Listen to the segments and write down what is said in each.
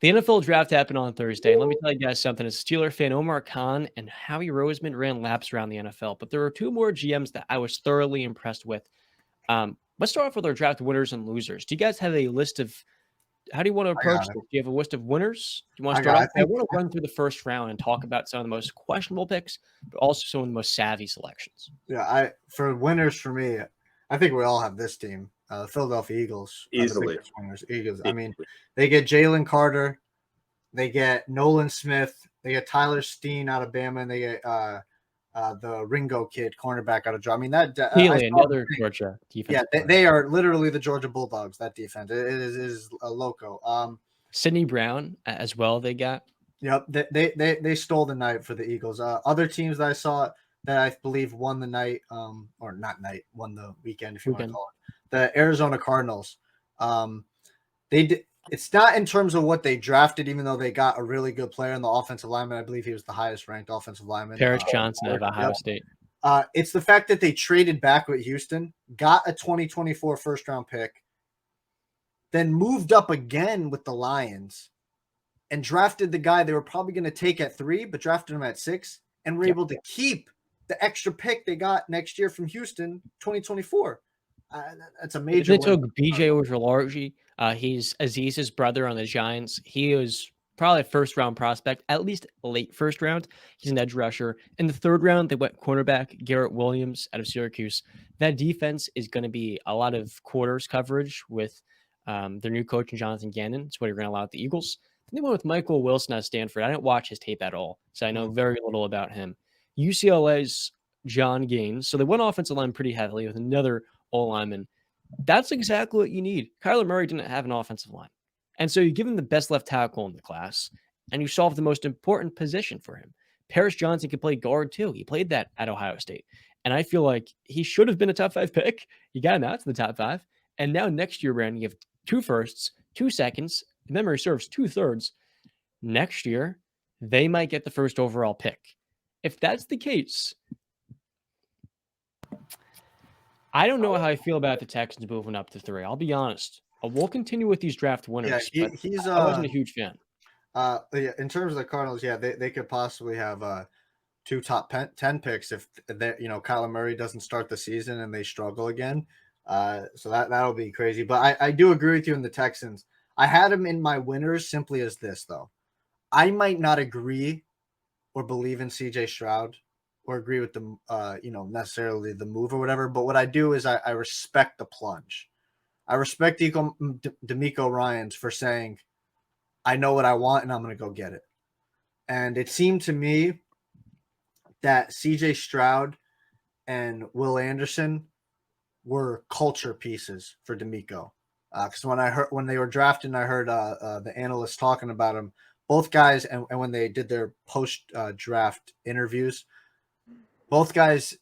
The NFL draft happened on Thursday, and let me tell you guys something. As a Steeler fan, Omar Khan and Howie Roseman ran laps around the NFL, but there were two more GMs that I was thoroughly impressed with. Let's start off with our draft winners and losers. Do you guys have a list of how do you want to I approach got it. this? Do you have a list of winners? Do you want to I start got. off? I I think. want to run through the first round and talk about some of the most questionable picks, but also some of the most savvy selections. Yeah. I for winners for me, I think we all have this team. The Philadelphia Eagles are the Easily. biggest winners. Eagles. I mean, Easily. they get Jalen Carter, they get Nolan Smith, they get Tyler Steen out of Bama, and they get the Ringo kid, cornerback out of Georgia. I mean that I Healy, saw the another thing. Georgia Yeah, defensive player. they are literally the Georgia Bulldogs. That defense it is a loco. Sidney Brown as well. They got Yep, they stole the night for the Eagles. Other teams that I saw that I believe won the night, or not night, won the weekend, if you want to weekend. call it, the Arizona Cardinals. Um, they did. It's not in terms of what they drafted, even though they got a really good player in the offensive lineman. I believe he was the highest ranked offensive lineman. Paris Johnson of Ohio Yep. State. It's the fact that they traded back with Houston, got a 2024 first round pick, then moved up again with the Lions and drafted the guy they were probably going to take at 3, but drafted him at 6, and were Yep. able to keep the extra pick they got next year from Houston, 2024. That's a major They win. took BJ Ojulari. He's Aziz's brother on the Giants. He was probably a first round prospect, at least late first round. He's an edge rusher. In the third round, they went cornerback Garrett Williams out of Syracuse. That defense is going to be a lot of quarters coverage with their new coach, Jonathan Gannon. That's what you're going to allow at the Eagles. Then they went with Michael Wilson at Stanford. I didn't watch his tape at all, so I know very little about him. UCLA's John Gaines. So they went offensive line pretty heavily with another O lineman. That's exactly what you need. Kyler Murray didn't have an offensive line. And so you give him the best left tackle in the class, and you solve the most important position for him. Paris Johnson could play guard too. He played that at Ohio State. And I feel like he should have been a top 5 pick. You got him out to the top 5. And now next year, Brandon, you have 2 firsts, 2 seconds, if memory serves, 2 thirds. Next year, they might get the first overall pick. If that's the case, I don't know how I feel about the Texans moving up to 3. I'll be honest. We'll continue with these draft winners, but He's I wasn't a huge fan. yeah, in terms of the Cardinals, yeah, they could possibly have 2 top 10 picks if Kyler Murray doesn't start the season and they struggle again. So that'll be crazy. But I do agree with you in the Texans. I had him in my winners simply as this though. I might not agree or believe in CJ Stroud or agree with the necessarily the move or whatever, but what I do is I respect the plunge. I respect D'Amico Ryans for saying, I know what I want and I'm going to go get it. And it seemed to me that CJ Stroud and Will Anderson were culture pieces for D'Amico. Because when they were drafted, and I heard the analysts talking about him, both guys, and when they did their post draft interviews, both guys,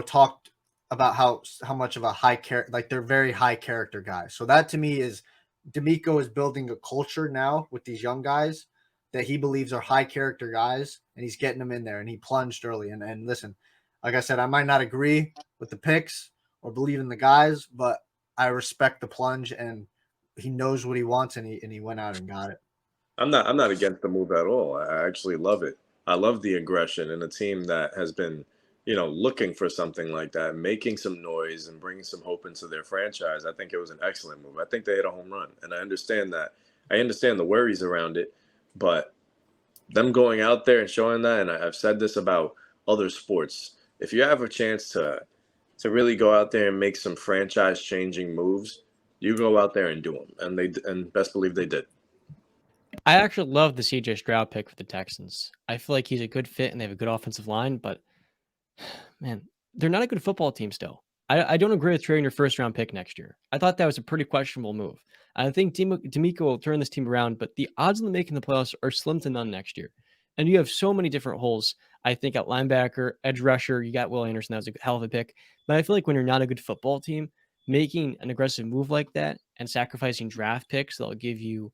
talked about how much of a high character, like they're very high character guys. So that to me is D'Amico is building a culture now with these young guys that he believes are high character guys, and he's getting them in there. And he plunged early. And listen, like I said, I might not agree with the picks or believe in the guys, but I respect the plunge, and he knows what he wants, and he went out and got it. I'm not against the move at all. I actually love it. I love the aggression in a team that has been, looking for something like that, making some noise and bringing some hope into their franchise. I think it was an excellent move. I think they hit a home run, and I understand that. I understand the worries around it, but them going out there and showing that, and I've said this about other sports, if you have a chance to really go out there and make some franchise changing moves, you go out there and do them, and best believe they did. I actually love the CJ Stroud pick for the Texans. I feel like he's a good fit and they have a good offensive line, but man, they're not a good football team still. I don't agree with trading your first round pick next year. I thought that was a pretty questionable move. I think D'Amico will turn this team around, but the odds of them making the playoffs are slim to none next year. And you have so many different holes. I think at linebacker, edge rusher, you got Will Anderson. That was a hell of a pick. But I feel like when you're not a good football team, making an aggressive move like that and sacrificing draft picks that'll give you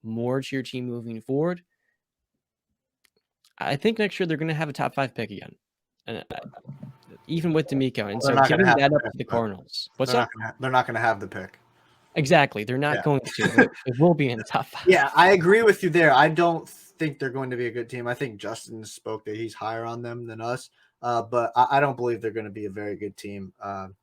more to your team moving forward, I think next year they're going to have a top 5 pick again. And even with D'Amico. And They're so not going to giving have that the up pick, to the but Cardinals. What's up? they're not going to have the pick. Exactly. They're not Yeah. going to. They will be in the top 5. Yeah, I agree with you there. I don't think they're going to be a good team. I think Justin spoke that he's higher on them than us, but I don't believe they're going to be a very good team. But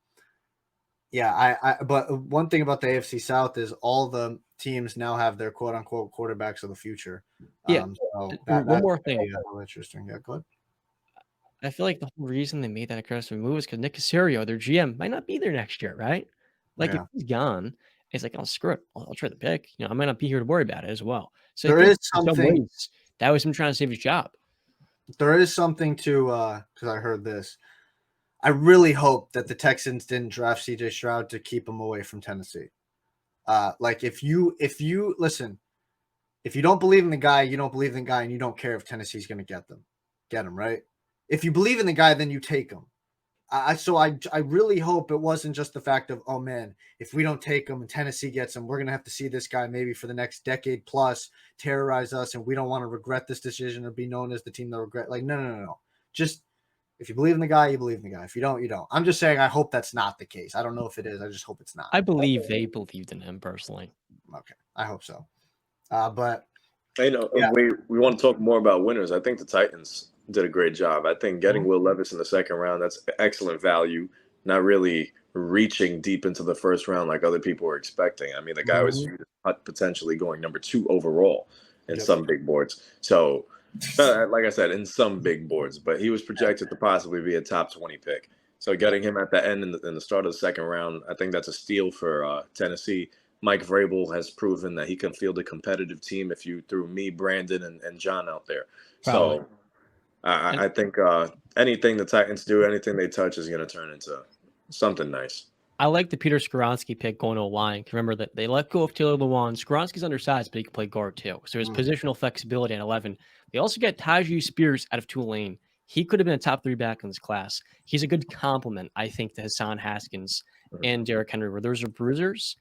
one thing about the AFC South is all the teams now have their quote unquote quarterbacks of the future. Yeah. So One that's more thing. a little interesting. Yeah, go ahead. I feel like the whole reason they made that aggressive move is because Nick Caserio, their GM, might not be there next year, right? Like if Yeah. he's gone, it's like, oh, screw it. I'll trade the pick. I might not be here to worry about it as well. So I There think is in some something. ways that was him trying to save his job. There is something to because I heard this. I really hope that the Texans didn't draft CJ Stroud to keep him away from Tennessee. Like if you listen, if you don't believe in the guy, you don't believe in the guy, and you don't care if Tennessee's going to get him, right? If you believe in the guy, then you take him. I really hope it wasn't just the fact of, oh man, if we don't take him and Tennessee gets him, we're gonna have to see this guy maybe for the next decade plus terrorize us, and we don't want to regret this decision or be known as the team that regret. Like, no. Just if you believe in the guy, you believe in the guy. If you don't, you don't. I'm just saying I hope that's not the case. I don't know if it is. I just hope it's not. I believe they believed in him personally. Okay, I hope so. But yeah. we want to talk more about winners. I think the Titans did a great job. I think getting Will Levis in the second round, that's excellent value. Not really reaching deep into the first round like other people were expecting. I mean, the guy was potentially going number 2 overall in some big boards. So, like I said, in some big boards, but he was projected to possibly be a top 20 pick. So getting him at the end in the start of the second round, I think that's a steal for Tennessee. Mike Vrabel has proven that he can field a competitive team if you threw me, Brandon, and John out there. Probably. So I think anything the Titans do, anything they touch is going to turn into something nice. I like the Peter Skoronski pick going to a line. Remember that they let go of Taylor Lewan. Skoronski's undersized, but he can play guard too. So his positional flexibility at 11. They also get Tyjae Spears out of Tulane. He could have been a top 3 back in this class. He's a good complement, I think, to Hassan Haskins and Derrick Henry, where those are bruisers.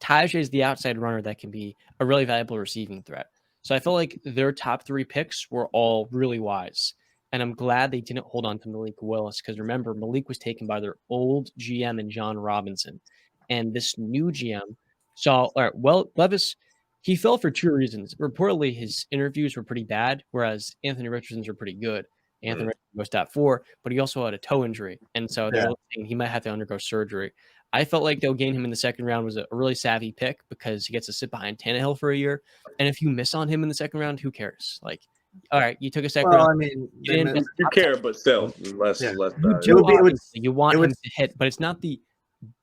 Tyjae is the outside runner that can be a really valuable receiving threat. So I feel like their top 3 picks were all really wise. And I'm glad they didn't hold on to Malik Willis because remember, Malik was taken by their old GM and John Robinson. And this new GM saw, all right, well, Levis, he fell for 2 reasons. Reportedly, his interviews were pretty bad, whereas Anthony Richardson's were pretty good. Anthony Richardson was top 4, but he also had a toe injury. And so they're saying he might have to undergo surgery. I felt like they'll gain him in the second round was a really savvy pick because he gets to sit behind Tannehill for a year. And if you miss on him in the second round, who cares? Like, all right, you took a second round. I mean, you care, but still, less. You want him to hit, but it's not the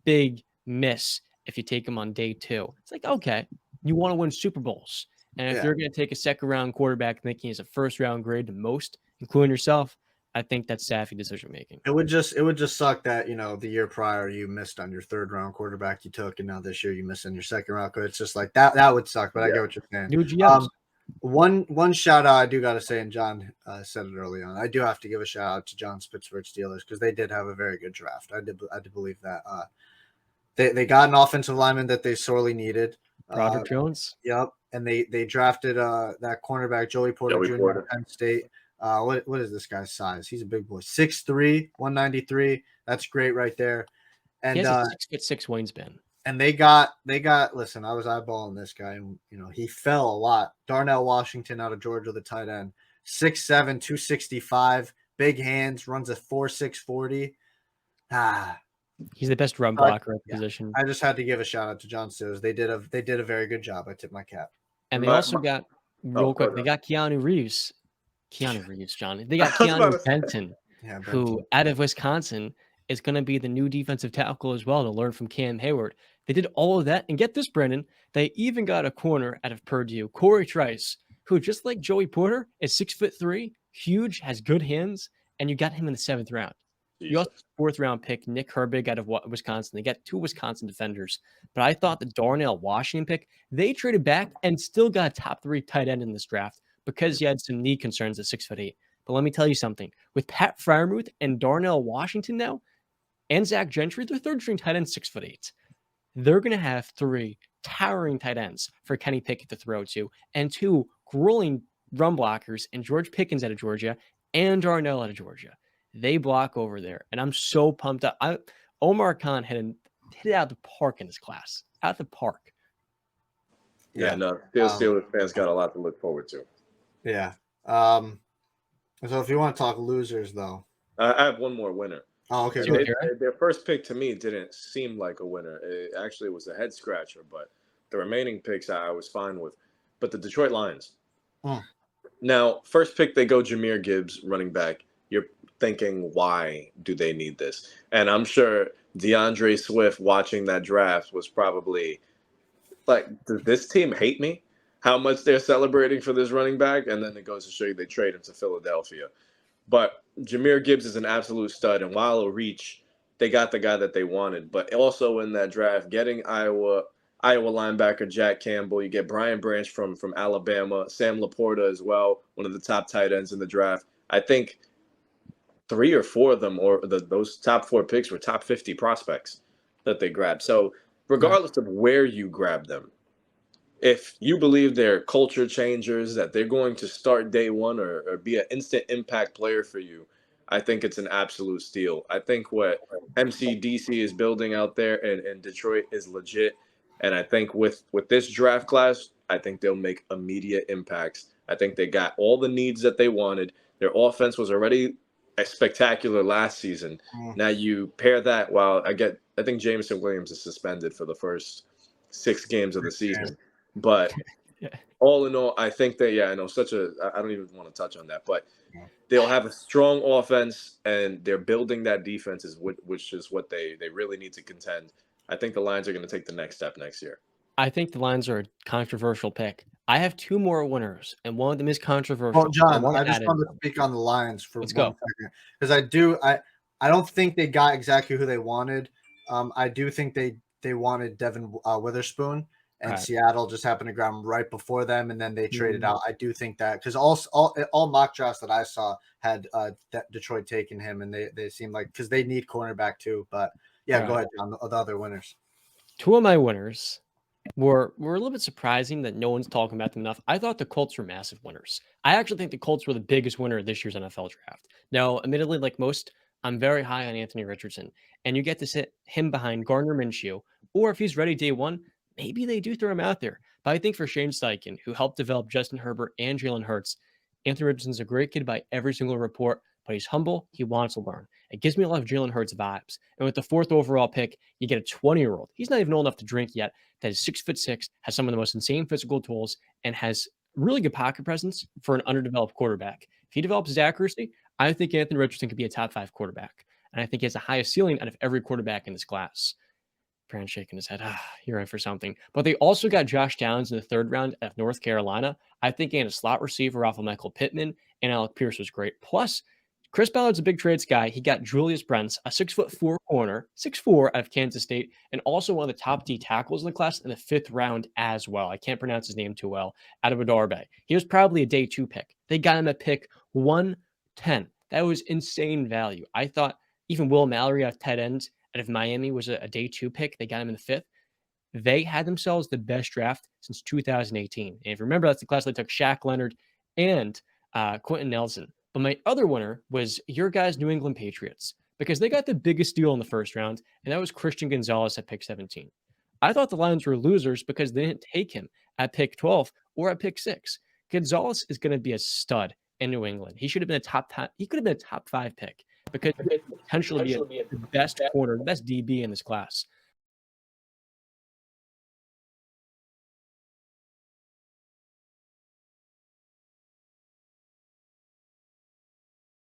big miss if you take him on day 2. It's like, okay, you want to win Super Bowls. And if you're going to take a second round quarterback thinking he's a first round grade to most, including yourself, I think that's savvy decision making. It would just suck that the year prior you missed on your 3rd round quarterback you took, and now this year you missed on your 2nd round. It's just like that would suck. But I get what you're saying. New GMs. One shout out I do got to say, and John said it early on. I do have to give a shout out to John's Pittsburgh Steelers because they did have a very good draft. I did believe that they got an offensive lineman that they sorely needed. Broderick Jones. Yep, and they drafted that cornerback Joey Porter Jr. at Penn State. What is this guy's size? He's a big boy, 6'3", 193. That's great right there. And he has a 6'6" wingspan. And they got. Listen, I was eyeballing this guy, and he fell a lot. Darnell Washington out of Georgia, the tight end, 6'7", 265, big hands, runs a 4.6 40. He's the best run blocker at the position. I just had to give a shout out to John Steelers. They did a very good job. I tip my cap. And they also got real quick. They got Keanu Reeves, John. They got Keanu Benton, who out of Wisconsin is going to be the new defensive tackle as well to learn from Cam Hayward. They did all of that. And get this, Brendan, they even got a corner out of Purdue, Corey Trice, who just like Joey Porter is 6'3", huge, has good hands, and you got him in the 7th round. Jesus. You also 4th round pick Nick Herbig out of Wisconsin. They got 2 Wisconsin defenders. But I thought the Darnell Washington pick, they traded back and still got a top 3 tight end in this draft because you had some knee concerns at 6'8". But let me tell you something. With Pat Freiermuth and Darnell Washington now, and Zach Gentry, their 3rd string tight end, 6'8". They're going to have 3 towering tight ends for Kenny Pickett to throw to, and 2 grueling run blockers in George Pickens out of Georgia and Darnell out of Georgia. They block over there, and I'm so pumped up. Omar Khan hit it out of the park in this class. out the park. Yeah, no, Um, Steelers fans got a lot to look forward to. Yeah. So if you want to talk losers, though. I have one more winner. Oh, okay. And Good. their first pick to me didn't seem like a winner. It actually was a head scratcher, but the remaining picks I was fine with. But the Detroit Lions. Mm. Now, first pick, they go Jahmyr Gibbs, running back. You're thinking, why do they need this? And I'm sure DeAndre Swift watching that draft was probably like, does this team hate me? How much they're celebrating for this running back? And then it goes to show you they trade him to Philadelphia. But Jahmyr Gibbs is an absolute stud. And while a reach, they got the guy that they wanted. But also in that draft, getting Iowa linebacker Jack Campbell, you get Brian Branch from Alabama, Sam Laporta as well, one of the top tight ends in the draft. I think 3 or 4 of them, or those top 4 picks, were top 50 prospects that they grabbed. So regardless of where you grab them, if you believe they're culture changers, that they're going to start day one or be an instant impact player for you, I think it's an absolute steal. I think what MCDC is building out there in Detroit is legit. And I think with this draft class, I think they'll make immediate impacts. I think they got all the needs that they wanted. Their offense was already spectacular last season. Now you pair that I think Jameson Williams is suspended for the first 6 games of the season. But all in all, I think that, I know I don't even want to touch on that, but they'll have a strong offense and they're building that defense, which is what they really need to contend. I think the Lions are going to take the next step next year. I think the Lions are a controversial pick. I have 2 more winners, and one of them is controversial. Well, John, I just wanted to speak on the Lions for Let's 1 second, because I don't think they got exactly who they wanted. I do think they wanted Devin Witherspoon, and Seattle just happened to grab him right before them, and then they traded out. I do think that because all mock drafts that I saw had Detroit taking him, and they seemed like, because they need cornerback too. But go ahead, John. The other winners. 2 of my winners were a little bit surprising that no one's talking about them enough. I thought the Colts were massive winners. I actually think the Colts were the biggest winner of this year's NFL draft. Now, admittedly, like most, I'm very high on Anthony Richardson, and you get to sit him behind Gardner Minshew, or if he's ready day one, maybe they do throw him out there. But I think for Shane Steichen, who helped develop Justin Herbert and Jalen Hurts, Anthony Richardson's a great kid by every single report, but he's humble. He wants to learn. It gives me a lot of Jalen Hurts vibes. And with the 4th overall pick, you get a 20-year-old. He's not even old enough to drink yet. That is 6'6", has some of the most insane physical tools, and has really good pocket presence for an underdeveloped quarterback. If he develops his accuracy, I think Anthony Richardson could be a top 5 quarterback. And I think he has the highest ceiling out of every quarterback in this class. Brandon shaking his head. You're in for something. But they also got Josh Downs in the 3rd round of North Carolina. I think he had a slot receiver off of Michael Pittman, and Alec Pierce was great. Plus, Chris Ballard's a big trades guy. He got Julius Brents, a 6'4" corner, 6'4" out of Kansas State, and also one of the top D tackles in the class in the 5th round as well. I can't pronounce his name too well. Out of Adarbe. He was probably a day 2 pick. They got him at pick 110. That was insane value. I thought even Will Mallory out of tight ends out of Miami was a day 2 pick. They got him in the 5th. They had themselves the best draft since 2018. And if you remember, that's the class they took Shaq Leonard and Quentin Nelson. But my other winner was your guys' New England Patriots, because they got the biggest deal in the 1st round, and that was Christian Gonzalez at pick 17. I thought the Lions were losers because they didn't take him at pick 12 or at pick 6. Gonzalez is going to be a stud in New England. He should have been he could have been a top 5 pick, because he could potentially be the best corner, the best DB in this class.